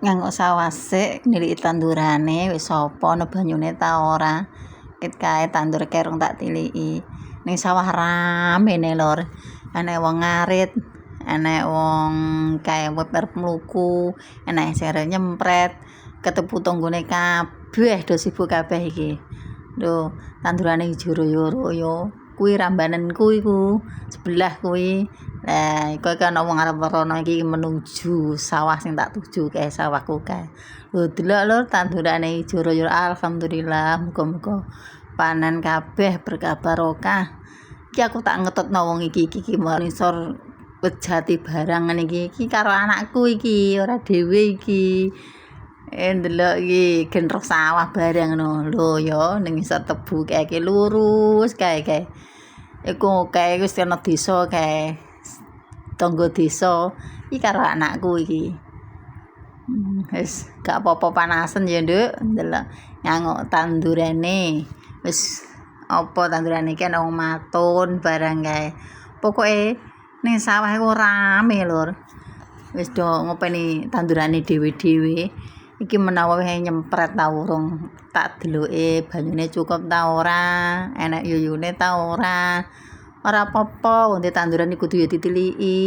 Nganggo sawase niliki tandurane wis apa ana banyune ta ora. Ket kae tandur kerong tak tiliki. Ning sawah ramene lur. Enek wong ngarit, enek wong kae arep mluku, enek sing arep nyempret, ketemu tanggane kabeh do sibuk kabeh iki. Lho, tandurane ijo royo-royo. Kuwi rambanenku iku, sebelah kuwi. Lah, iku ana wong arep werono iki menuju sawah sing tak tuju kae sawahku kae. Lho, delok lur tandurane ijo royo. Alhamdulillah, muga-muga panen kabeh berkah barokah. Iki aku tak ngetutno wong iki ngisor wejati barang ngene iki karo anakku iki, ora dhewe iki. Ndelok iki genrok sawah barang ngono. Lho ya ning ngisor tebu kae lurus kae. Iku kae wis ana desa kae. Tangga desa iki karo anakku iki. Wis gak apa-apa panasen ya, Nduk. Ndelok nganggo tandurane. Wis apa tandurane iki ana wong matun barang kae. Pokoke ning sawah iku rame lur. Wis do ngopeni tandurane dhewe-dhewe. Iki menawa nyempret ta urung tak deloke banyune cukup ta ora, enek yuyune ta ora. Ora apa-apa wong tanduran kudu ya ditiliki.